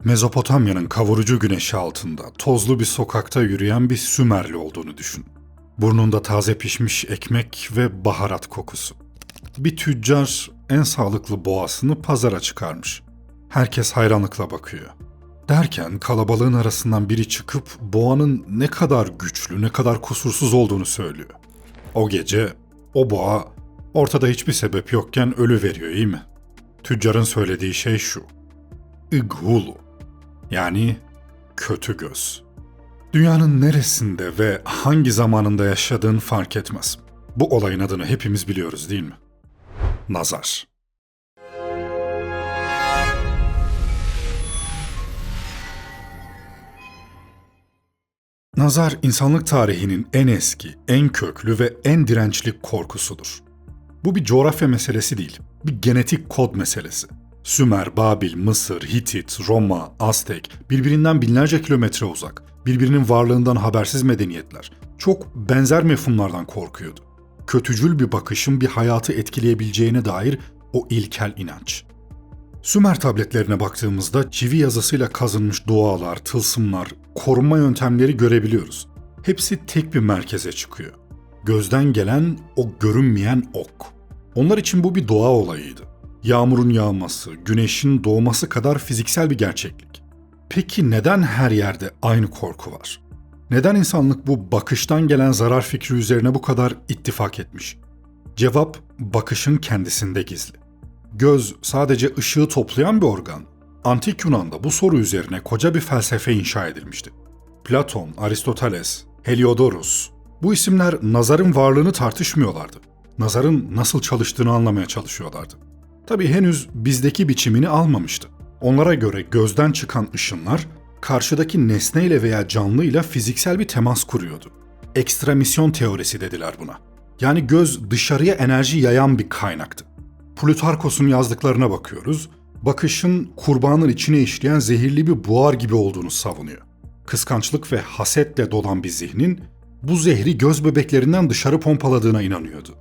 Mezopotamya'nın kavurucu güneşi altında tozlu bir sokakta yürüyen bir Sümerli olduğunu düşün. Burnunda taze pişmiş ekmek ve baharat kokusu. Bir tüccar en sağlıklı boğasını pazara çıkarmış. Herkes hayranlıkla bakıyor. Derken kalabalığın arasından biri çıkıp boğanın ne kadar güçlü, ne kadar kusursuz olduğunu söylüyor. O gece o boğa ortada hiçbir sebep yokken ölü veriyor, iyi mi? Tüccarın söylediği şey şu: Ighulu, yani kötü göz. Dünyanın neresinde ve hangi zamanında yaşadığın fark etmez. Bu olayın adını hepimiz biliyoruz, değil mi? Nazar. Nazar, insanlık tarihinin en eski, en köklü ve en dirençli korkusudur. Bu bir coğrafya meselesi değil, bir genetik kod meselesi. Sümer, Babil, Mısır, Hitit, Roma, Aztek, birbirinden binlerce kilometre uzak, birbirinin varlığından habersiz medeniyetler, çok benzer mefhumlardan korkuyordu. Kötücül bir bakışın bir hayatı etkileyebileceğine dair o ilkel inanç. Sümer tabletlerine baktığımızda çivi yazısıyla kazınmış dualar, tılsımlar, korunma yöntemleri görebiliyoruz. Hepsi tek bir merkeze çıkıyor. Gözden gelen o görünmeyen ok. Onlar için bu bir doğa olayıydı. Yağmurun yağması, güneşin doğması kadar fiziksel bir gerçeklik. Peki neden her yerde aynı korku var? Neden insanlık bu bakıştan gelen zarar fikri üzerine bu kadar ittifak etmiş? Cevap bakışın kendisinde gizli. Göz sadece ışığı toplayan bir organ. Antik Yunan'da bu soru üzerine koca bir felsefe inşa edilmişti. Platon, Aristoteles, Heliodorus, bu isimler nazarın varlığını tartışmıyorlardı. Nazarın nasıl çalıştığını anlamaya çalışıyorlardı. Tabii henüz bizdeki biçimini almamıştı. Onlara göre gözden çıkan ışınlar, karşıdaki nesneyle veya canlıyla fiziksel bir temas kuruyordu. Ekstremisyon teorisi dediler buna. Yani göz dışarıya enerji yayan bir kaynaktı. Plutarkos'un yazdıklarına bakıyoruz, bakışın kurbanın içine işleyen zehirli bir buhar gibi olduğunu savunuyor. Kıskançlık ve hasetle dolan bir zihnin bu zehri göz bebeklerinden dışarı pompaladığına inanıyordu.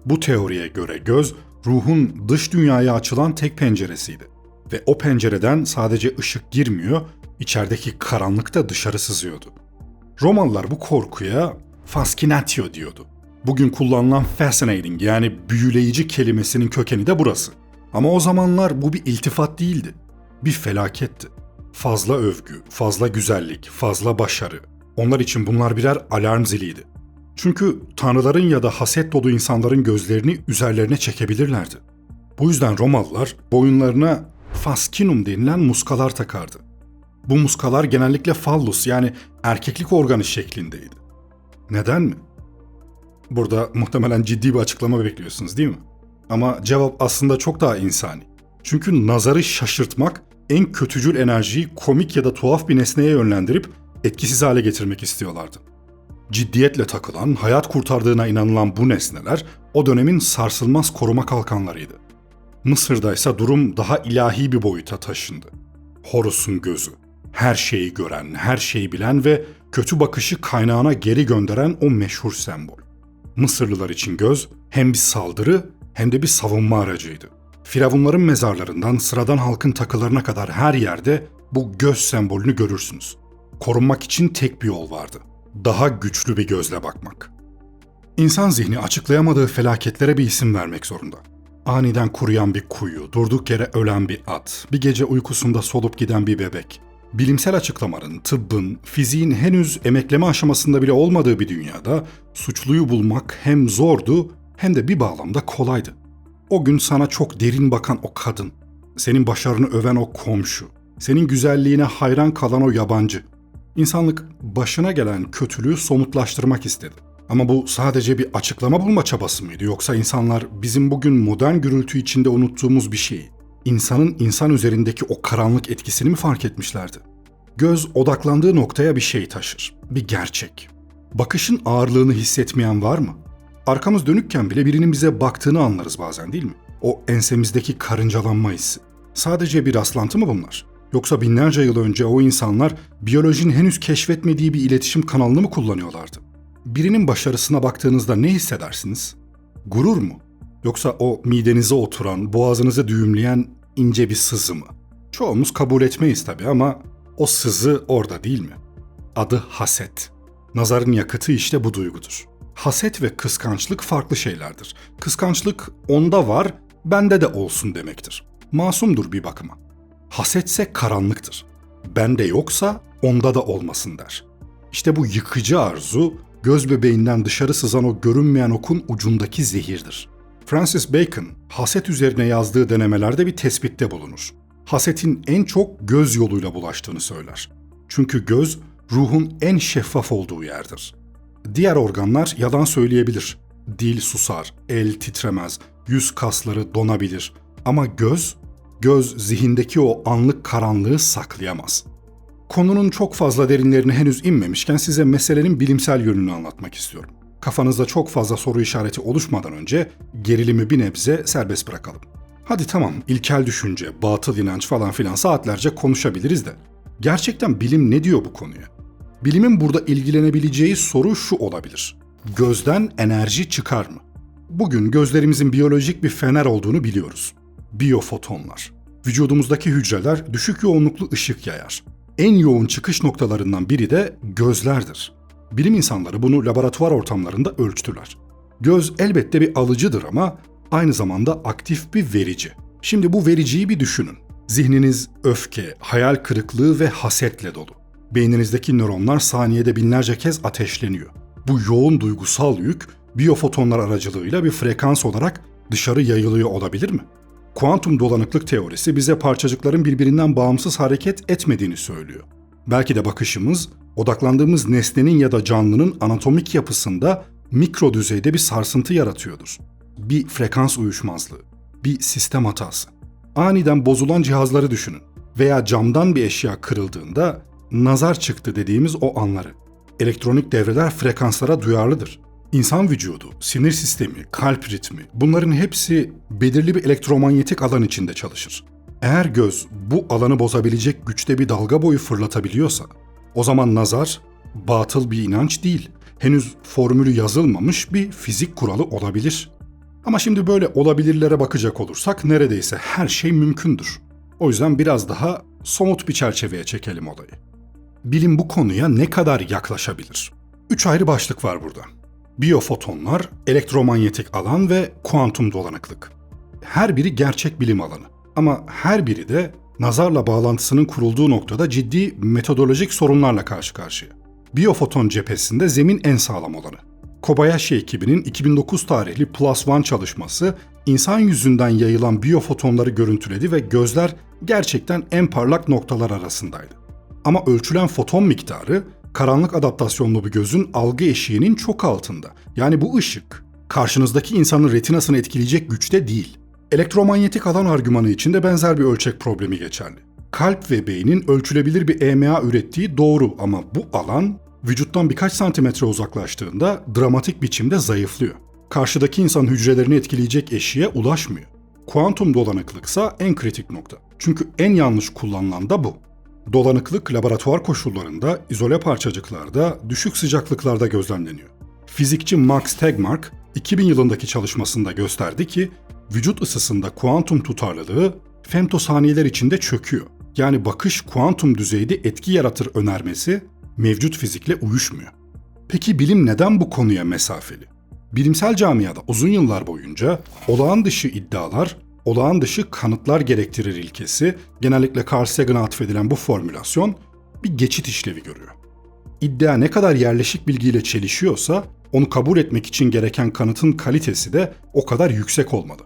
Bu teoriye göre göz, ruhun dış dünyaya açılan tek penceresiydi. Ve o pencereden sadece ışık girmiyor, içerideki karanlık da dışarı sızıyordu. Romalılar bu korkuya fascinatio diyordu. Bugün kullanılan fascinating, yani büyüleyici kelimesinin kökeni de burası. Ama o zamanlar bu bir iltifat değildi. Bir felaketti. Fazla övgü, fazla güzellik, fazla başarı. Onlar için bunlar birer alarm ziliydi. Çünkü tanrıların ya da haset dolu insanların gözlerini üzerlerine çekebilirlerdi. Bu yüzden Romalılar boyunlarına fascinum denilen muskalar takardı. Bu muskalar genellikle phallus, yani erkeklik organı şeklindeydi. Neden mi? Burada muhtemelen ciddi bir açıklama bekliyorsunuz, değil mi? Ama cevap aslında çok daha insani. Çünkü nazarı şaşırtmak, en kötücül enerjiyi komik ya da tuhaf bir nesneye yönlendirip etkisiz hale getirmek istiyorlardı. Ciddiyetle takılan, hayat kurtardığına inanılan bu nesneler o dönemin sarsılmaz koruma kalkanlarıydı. Mısır'da ise durum daha ilahi bir boyuta taşındı. Horus'un gözü, her şeyi gören, her şeyi bilen ve kötü bakışı kaynağına geri gönderen o meşhur sembol. Mısırlılar için göz hem bir saldırı hem de bir savunma aracıydı. Firavunların mezarlarından sıradan halkın takılarına kadar her yerde bu göz sembolünü görürsünüz. Korunmak için tek bir yol vardı: daha güçlü bir gözle bakmak. İnsan zihni açıklayamadığı felaketlere bir isim vermek zorunda. Aniden kuruyan bir kuyu, durduk yere ölen bir at, bir gece uykusunda solup giden bir bebek. Bilimsel açıklamaların, tıbbın, fiziğin henüz emekleme aşamasında bile olmadığı bir dünyada suçluyu bulmak hem zordu hem de bir bağlamda kolaydı. O gün sana çok derin bakan o kadın, senin başarını öven o komşu, senin güzelliğine hayran kalan o yabancı. İnsanlık başına gelen kötülüğü somutlaştırmak istedi. Ama bu sadece bir açıklama bulma çabası mıydı, yoksa insanlar bizim bugün modern gürültü içinde unuttuğumuz bir şeyi, İnsanın insan üzerindeki o karanlık etkisini mi fark etmişlerdi? Göz odaklandığı noktaya bir şey taşır, bir gerçek. Bakışın ağırlığını hissetmeyen var mı? Arkamız dönükken bile birinin bize baktığını anlarız bazen, değil mi? O ensemizdeki karıncalanma hissi. Sadece bir rastlantı mı bunlar? Yoksa binlerce yıl önce o insanlar biyolojinin henüz keşfetmediği bir iletişim kanalını mı kullanıyorlardı? Birinin başarısına baktığınızda ne hissedersiniz? Gurur mu? Yoksa o midenize oturan, boğazınızı düğümleyen ince bir sızı mı? Çoğumuz kabul etmeyiz tabii ama o sızı orada değil mi? Adı haset. Nazarın yakıtı işte bu duygudur. Haset ve kıskançlık farklı şeylerdir. Kıskançlık onda var, bende de olsun demektir. Masumdur bir bakıma. Hasetse karanlıktır. Bende yoksa onda da olmasın der. İşte bu yıkıcı arzu, göz bebeğinden dışarı sızan o görünmeyen okun ucundaki zehirdir. Francis Bacon, haset üzerine yazdığı denemelerde bir tespitte bulunur. Hasetin en çok göz yoluyla bulaştığını söyler. Çünkü göz, ruhun en şeffaf olduğu yerdir. Diğer organlar yalan söyleyebilir. Dil susar, el titremez, yüz kasları donabilir. Ama göz zihindeki o anlık karanlığı saklayamaz. Konunun çok fazla derinlerine henüz inmemişken size meselenin bilimsel yönünü anlatmak istiyorum. Kafanızda çok fazla soru işareti oluşmadan önce gerilimi bir nebze serbest bırakalım. Hadi tamam, ilkel düşünce, batıl inanç falan filan saatlerce konuşabiliriz de. Gerçekten bilim ne diyor bu konuya? Bilimin burada ilgilenebileceği soru şu olabilir. Gözden enerji çıkar mı? Bugün gözlerimizin biyolojik bir fener olduğunu biliyoruz. Biyofotonlar. Vücudumuzdaki hücreler düşük yoğunluklu ışık yayar. En yoğun çıkış noktalarından biri de gözlerdir. Bilim insanları bunu laboratuvar ortamlarında ölçtüler. Göz elbette bir alıcıdır ama aynı zamanda aktif bir verici. Şimdi bu vericiyi bir düşünün. Zihniniz öfke, hayal kırıklığı ve hasetle dolu. Beyninizdeki nöronlar saniyede binlerce kez ateşleniyor. Bu yoğun duygusal yük biyofotonlar aracılığıyla bir frekans olarak dışarı yayılıyor olabilir mi? Kuantum dolanıklık teorisi bize parçacıkların birbirinden bağımsız hareket etmediğini söylüyor. Belki de bakışımız, odaklandığımız nesnenin ya da canlının anatomik yapısında mikro düzeyde bir sarsıntı yaratıyordur. Bir frekans uyuşmazlığı, bir sistem hatası. Aniden bozulan cihazları düşünün veya camdan bir eşya kırıldığında nazar çıktı dediğimiz o anları. Elektronik devreler frekanslara duyarlıdır. İnsan vücudu, sinir sistemi, kalp ritmi bunların hepsi belirli bir elektromanyetik alan içinde çalışır. Eğer göz bu alanı bozabilecek güçte bir dalga boyu fırlatabiliyorsa o zaman nazar batıl bir inanç değil, henüz formülü yazılmamış bir fizik kuralı olabilir. Ama şimdi böyle olabilirlere bakacak olursak neredeyse her şey mümkündür. O yüzden biraz daha somut bir çerçeveye çekelim olayı. Bilim bu konuya ne kadar yaklaşabilir? 3 ayrı başlık var burada. Biyofotonlar, elektromanyetik alan ve kuantum dolanıklık. Her biri gerçek bilim alanı. Ama her biri de nazarla bağlantısının kurulduğu noktada ciddi metodolojik sorunlarla karşı karşıya. Biyofoton cephesinde zemin en sağlam olanı. Kobayashi ekibinin 2009 tarihli Plus One çalışması insan yüzünden yayılan biyofotonları görüntüledi ve gözler gerçekten en parlak noktalar arasındaydı. Ama ölçülen foton miktarı karanlık adaptasyonlu bir gözün algı eşiğinin çok altında. Yani bu ışık karşınızdaki insanın retinasını etkileyecek güçte değil. Elektromanyetik alan argümanı için de benzer bir ölçek problemi geçerli. Kalp ve beynin ölçülebilir bir EMA ürettiği doğru ama bu alan vücuttan birkaç santimetre uzaklaştığında dramatik biçimde zayıflıyor. Karşıdaki insan hücrelerini etkileyecek eşiğe ulaşmıyor. Kuantum dolanıklıksa en kritik nokta. Çünkü en yanlış kullanılan da bu. Dolanıklık laboratuvar koşullarında, izole parçacıklarda, düşük sıcaklıklarda gözlemleniyor. Fizikçi Max Tegmark 2000 yılındaki çalışmasında gösterdi ki vücut ısısında kuantum tutarlılığı femtosaniyeler içinde çöküyor. Yani bakış kuantum düzeyde etki yaratır önermesi mevcut fizikle uyuşmuyor. Peki bilim neden bu konuya mesafeli? Bilimsel camiada uzun yıllar boyunca olağan dışı iddialar, olağan dışı kanıtlar gerektirir ilkesi, genellikle Carl Sagan'a atfedilen bu formülasyon bir geçit işlevi görüyor. İddia ne kadar yerleşik bilgiyle çelişiyorsa, onu kabul etmek için gereken kanıtın kalitesi de o kadar yüksek olmalı.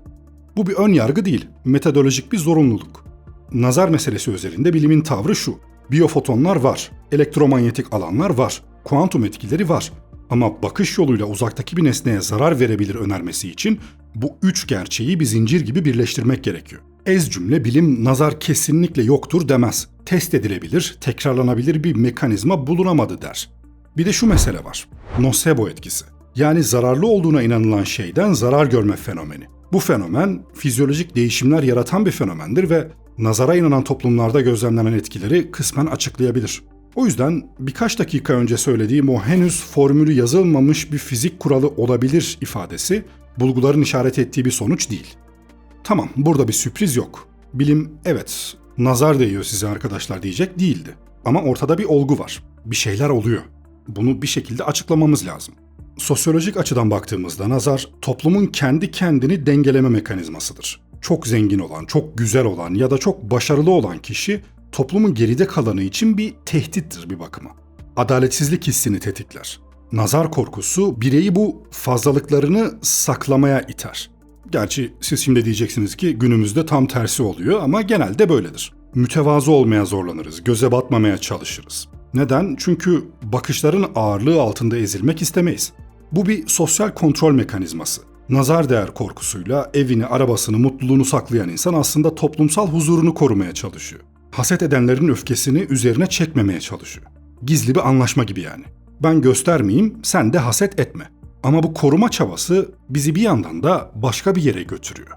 Bu bir ön yargı değil, metodolojik bir zorunluluk. Nazar meselesi özelinde bilimin tavrı şu: biyofotonlar var, elektromanyetik alanlar var, kuantum etkileri var. Ama bakış yoluyla uzaktaki bir nesneye zarar verebilir önermesi için bu üç gerçeği bir zincir gibi birleştirmek gerekiyor. Ez cümle bilim nazar kesinlikle yoktur demez. Test edilebilir, tekrarlanabilir bir mekanizma bulunamadı der. Bir de şu mesele var: nosebo etkisi. Yani zararlı olduğuna inanılan şeyden zarar görme fenomeni. Bu fenomen fizyolojik değişimler yaratan bir fenomendir ve nazara inanan toplumlarda gözlemlenen etkileri kısmen açıklayabilir. O yüzden birkaç dakika önce söylediğim o henüz formülü yazılmamış bir fizik kuralı olabilir ifadesi bulguların işaret ettiği bir sonuç değil. Tamam, burada bir sürpriz yok. Bilim evet nazar değiyor size arkadaşlar diyecek değildi. Ama ortada bir olgu var. Bir şeyler oluyor. Bunu bir şekilde açıklamamız lazım. Sosyolojik açıdan baktığımızda nazar toplumun kendi kendini dengeleme mekanizmasıdır. Çok zengin olan, çok güzel olan ya da çok başarılı olan kişi toplumun geride kalanı için bir tehdittir bir bakıma. Adaletsizlik hissini tetikler. Nazar korkusu bireyi bu fazlalıklarını saklamaya iter. Gerçi siz şimdi diyeceksiniz ki günümüzde tam tersi oluyor ama genelde böyledir. Mütevazı olmaya zorlanırız, göze batmamaya çalışırız. Neden? Çünkü bakışların ağırlığı altında ezilmek istemeyiz. Bu bir sosyal kontrol mekanizması. Nazar değer korkusuyla evini, arabasını, mutluluğunu saklayan insan aslında toplumsal huzurunu korumaya çalışıyor. Haset edenlerin öfkesini üzerine çekmemeye çalışıyor. Gizli bir anlaşma gibi yani. Ben göstermeyeyim, sen de haset etme. Ama bu koruma çabası bizi bir yandan da başka bir yere götürüyor.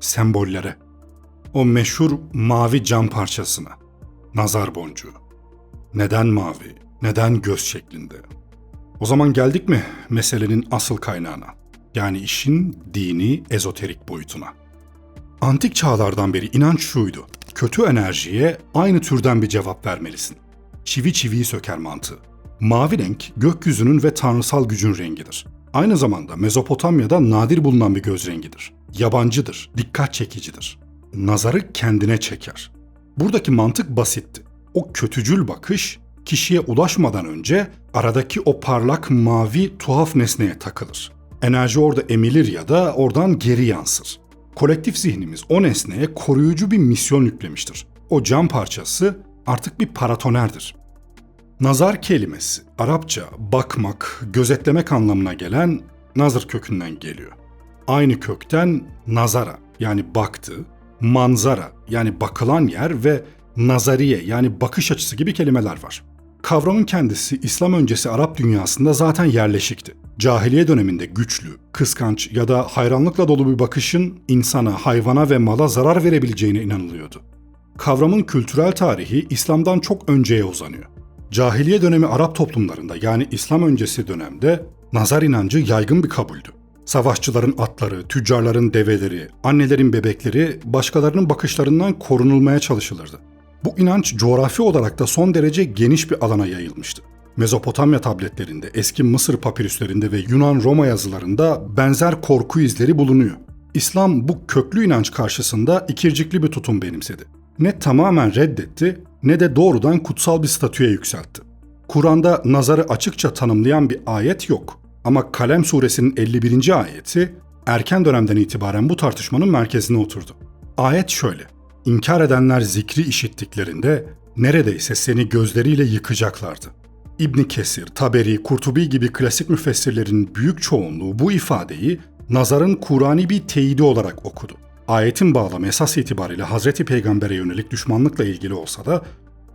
Sembollere. O meşhur mavi cam parçasına. Nazar boncuğu. Neden mavi? Neden göz şeklinde? O zaman geldik mi meselenin asıl kaynağına? Yani işin dini, ezoterik boyutuna. Antik çağlardan beri inanç şuydu. Kötü enerjiye aynı türden bir cevap vermelisin. Çivi çiviyi söker mantığı. Mavi renk gökyüzünün ve tanrısal gücün rengidir. Aynı zamanda Mezopotamya'da nadir bulunan bir göz rengidir. Yabancıdır, dikkat çekicidir. Nazarı kendine çeker. Buradaki mantık basitti. O kötücül bakış kişiye ulaşmadan önce aradaki o parlak mavi tuhaf nesneye takılır. Enerji orada emilir ya da oradan geri yansır. Kolektif zihnimiz o nesneye koruyucu bir misyon yüklemiştir. O cam parçası artık bir paratonerdir. Nazar kelimesi Arapça bakmak, gözetlemek anlamına gelen nazır kökünden geliyor. Aynı kökten nazara yani baktı, manzara yani bakılan yer ve nazariye yani bakış açısı gibi kelimeler var. Kavramın kendisi İslam öncesi Arap dünyasında zaten yerleşikti. Cahiliye döneminde güçlü, kıskanç ya da hayranlıkla dolu bir bakışın insana, hayvana ve mala zarar verebileceğine inanılıyordu. Kavramın kültürel tarihi İslam'dan çok önceye uzanıyor. Cahiliye dönemi Arap toplumlarında yani İslam öncesi dönemde nazar inancı yaygın bir kabuldü. Savaşçıların atları, tüccarların develeri, annelerin bebekleri başkalarının bakışlarından korunulmaya çalışılırdı. Bu inanç coğrafi olarak da son derece geniş bir alana yayılmıştı. Mezopotamya tabletlerinde, eski Mısır papirüslerinde ve Yunan-Roma yazılarında benzer korku izleri bulunuyor. İslam bu köklü inanç karşısında ikircikli bir tutum benimsedi. Ne tamamen reddetti ne de doğrudan kutsal bir statüye yükseltti. Kur'an'da nazarı açıkça tanımlayan bir ayet yok. Ama Kalem suresinin 51. ayeti erken dönemden itibaren bu tartışmanın merkezine oturdu. Ayet şöyle: İnkar edenler zikri işittiklerinde neredeyse seni gözleriyle yıkacaklardı. İbn Kesir, Taberi, Kurtubi gibi klasik müfessirlerin büyük çoğunluğu bu ifadeyi nazarın Kur'ani bir teyidi olarak okudu. Ayetin bağlamı esas itibariyle Hazreti Peygamber'e yönelik düşmanlıkla ilgili olsa da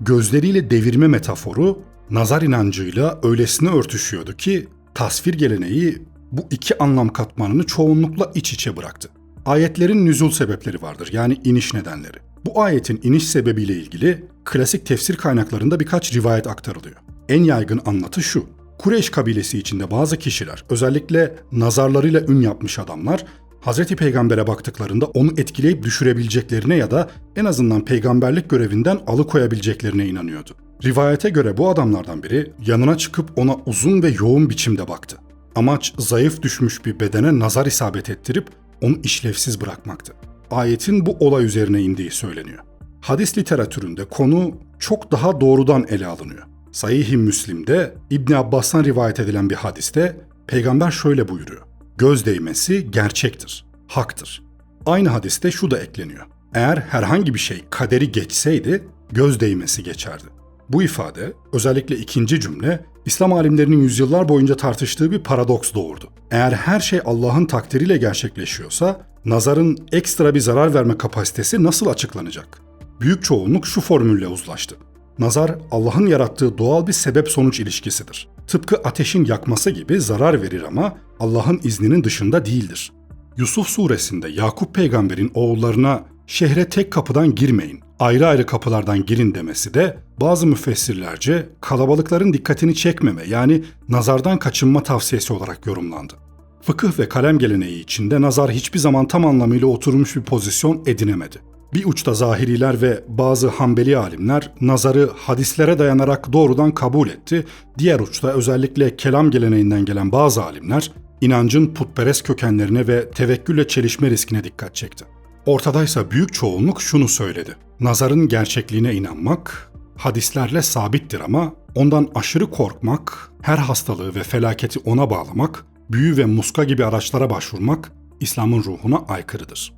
gözleriyle devirme metaforu nazar inancıyla öylesine örtüşüyordu ki tasvir geleneği bu iki anlam katmanını çoğunlukla iç içe bıraktı. Ayetlerin nüzul sebepleri vardır yani iniş nedenleri. Bu ayetin iniş sebebiyle ilgili klasik tefsir kaynaklarında birkaç rivayet aktarılıyor. En yaygın anlatı şu: Kureyş kabilesi içinde bazı kişiler, özellikle nazarlarıyla ün yapmış adamlar, Hazreti Peygamber'e baktıklarında onu etkileyip düşürebileceklerine ya da en azından peygamberlik görevinden alıkoyabileceklerine inanıyordu. Rivayete göre bu adamlardan biri yanına çıkıp ona uzun ve yoğun biçimde baktı. Amaç zayıf düşmüş bir bedene nazar isabet ettirip onu işlevsiz bırakmaktı. Ayetin bu olay üzerine indiği söyleniyor. Hadis literatüründe konu çok daha doğrudan ele alınıyor. Sahih-i Müslim'de İbn Abbas'tan rivayet edilen bir hadiste Peygamber şöyle buyuruyor: Göz değmesi gerçektir, haktır. Aynı hadiste şu da ekleniyor: Eğer herhangi bir şey kaderi geçseydi göz değmesi geçerdi. Bu ifade, özellikle ikinci cümle, İslam alimlerinin yüzyıllar boyunca tartıştığı bir paradoks doğurdu. Eğer her şey Allah'ın takdiriyle gerçekleşiyorsa, nazarın ekstra bir zarar verme kapasitesi nasıl açıklanacak? Büyük çoğunluk şu formülle uzlaştı: Nazar, Allah'ın yarattığı doğal bir sebep-sonuç ilişkisidir. Tıpkı ateşin yakması gibi zarar verir ama Allah'ın izninin dışında değildir. Yusuf suresinde Yakup peygamberin oğullarına şehre tek kapıdan girmeyin, ayrı ayrı kapılardan girin demesi de bazı müfessirlerce kalabalıkların dikkatini çekmeme yani nazardan kaçınma tavsiyesi olarak yorumlandı. Fıkıh ve kalem geleneği içinde nazar hiçbir zaman tam anlamıyla oturmuş bir pozisyon edinemedi. Bir uçta Zahiriler ve bazı Hanbeli alimler nazarı hadislere dayanarak doğrudan kabul etti. Diğer uçta özellikle kelam geleneğinden gelen bazı alimler inancın putperest kökenlerine ve tevekkülle çelişme riskine dikkat çekti. Ortadaysa büyük çoğunluk şunu söyledi: nazarın gerçekliğine inanmak hadislerle sabittir ama ondan aşırı korkmak, her hastalığı ve felaketi ona bağlamak, büyü ve muska gibi araçlara başvurmak İslam'ın ruhuna aykırıdır.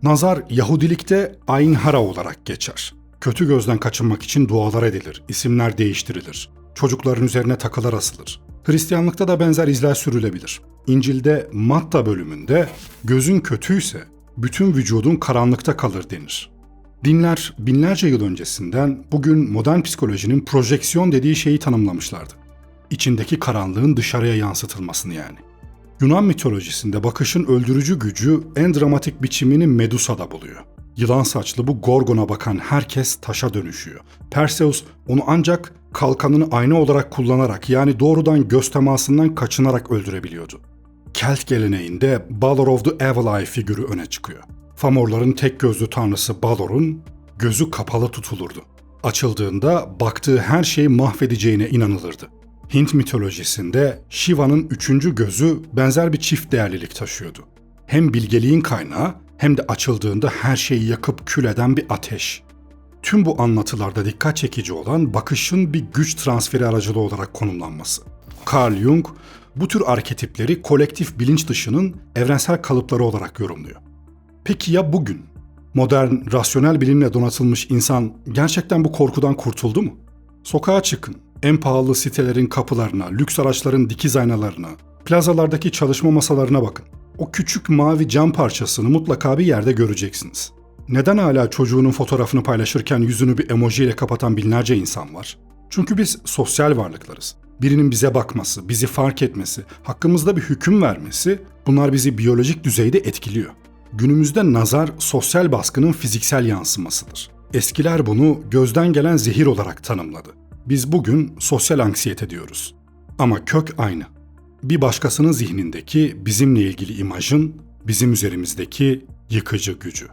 Nazar Yahudilikte ayn hara olarak geçer. Kötü gözden kaçınmak için dualar edilir, isimler değiştirilir, çocukların üzerine takılar asılır. Hristiyanlıkta da benzer izler sürülebilir. İncil'de Matta bölümünde gözün kötüyse bütün vücudun karanlıkta kalır denir. Dinler binlerce yıl öncesinden bugün modern psikolojinin projeksiyon dediği şeyi tanımlamışlardı. İçindeki karanlığın dışarıya yansıtılmasını yani. Yunan mitolojisinde bakışın öldürücü gücü en dramatik biçimini Medusa'da buluyor. Yılan saçlı bu Gorgon'a bakan herkes taşa dönüşüyor. Perseus onu ancak kalkanını ayna olarak kullanarak, yani doğrudan göz temasından kaçınarak öldürebiliyordu. Kelt geleneğinde Balor of the Evil Eye figürü öne çıkıyor. Famorların tek gözlü tanrısı Balor'un gözü kapalı tutulurdu. Açıldığında baktığı her şeyi mahvedeceğine inanılırdı. Hint mitolojisinde Shiva'nın 3. gözü benzer bir çift değerlilik taşıyordu. Hem bilgeliğin kaynağı hem de açıldığında her şeyi yakıp kül eden bir ateş. Tüm bu anlatılarda dikkat çekici olan bakışın bir güç transferi aracılığı olarak konumlanması. Carl Jung bu tür arketipleri kolektif bilinç dışının evrensel kalıpları olarak yorumluyor. Peki ya bugün? Modern, rasyonel bilimle donatılmış insan gerçekten bu korkudan kurtuldu mu? Sokağa çıkın, en pahalı sitelerin kapılarına, lüks araçların dikiz aynalarına, plazalardaki çalışma masalarına bakın. O küçük mavi cam parçasını mutlaka bir yerde göreceksiniz. Neden hala çocuğunun fotoğrafını paylaşırken yüzünü bir emojiyle kapatan binlerce insan var? Çünkü biz sosyal varlıklarız. Birinin bize bakması, bizi fark etmesi, hakkımızda bir hüküm vermesi, bunlar bizi biyolojik düzeyde etkiliyor. Günümüzde nazar sosyal baskının fiziksel yansımasıdır. Eskiler bunu gözden gelen zehir olarak tanımladı. Biz bugün sosyal anksiyete diyoruz. Ama kök aynı. Bir başkasının zihnindeki bizimle ilgili imajın bizim üzerimizdeki yıkıcı gücü.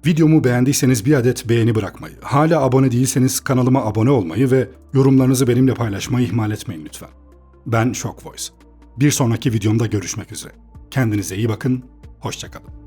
Videomu beğendiyseniz bir adet beğeni bırakmayı, hala abone değilseniz kanalıma abone olmayı ve yorumlarınızı benimle paylaşmayı ihmal etmeyin lütfen. Ben Shock Voice. Bir sonraki videomda görüşmek üzere. Kendinize iyi bakın, hoşça kalın.